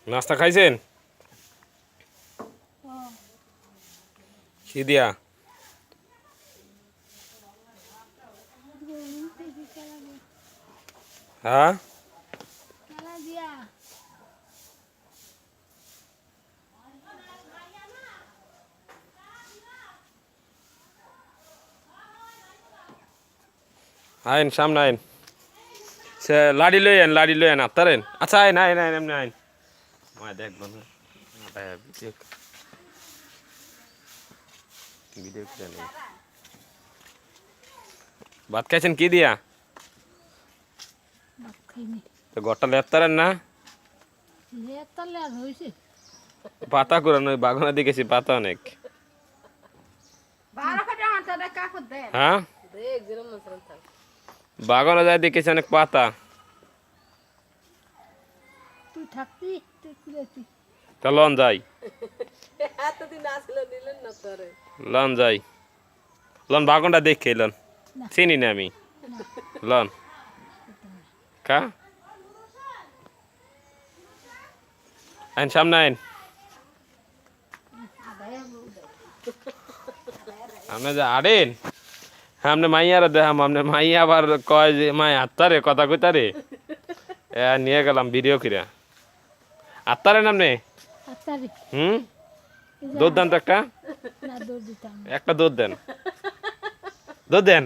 নাস্তা খাইছেন? কি দিয়া? হ্যাঁ আইন সামনে আইন সে লাড়ি লই আন আত্তারেন আচ্ছা আইন আইন আইন এমনি আইন মায় দেখবো না ভিডিও করে নেই ভাত খাইছেন কি দিয়া? তো ঘরটা লেপতারেন না? পাতা করে নয় বাগানা দিকেছি পাতা অনেক হ্যাঁ বাগানে যায় দেখেছি অনেক পাতা তা লন যাই লন যাই লন বাগানটা দেখে লন চিনি না আমি লন কা আইন সামনে আইন আপনি যে আড়েন আপনি মাইয়ারা দেখাম আপনি মাইয়া আবার কয় যে মাই আত্মারে কথা কইতারে নিয়ে গেলাম ভিডিও কিরা আত্মারেন আপনি দুধ দেন তো একটা দুধ দেন দুধ দেন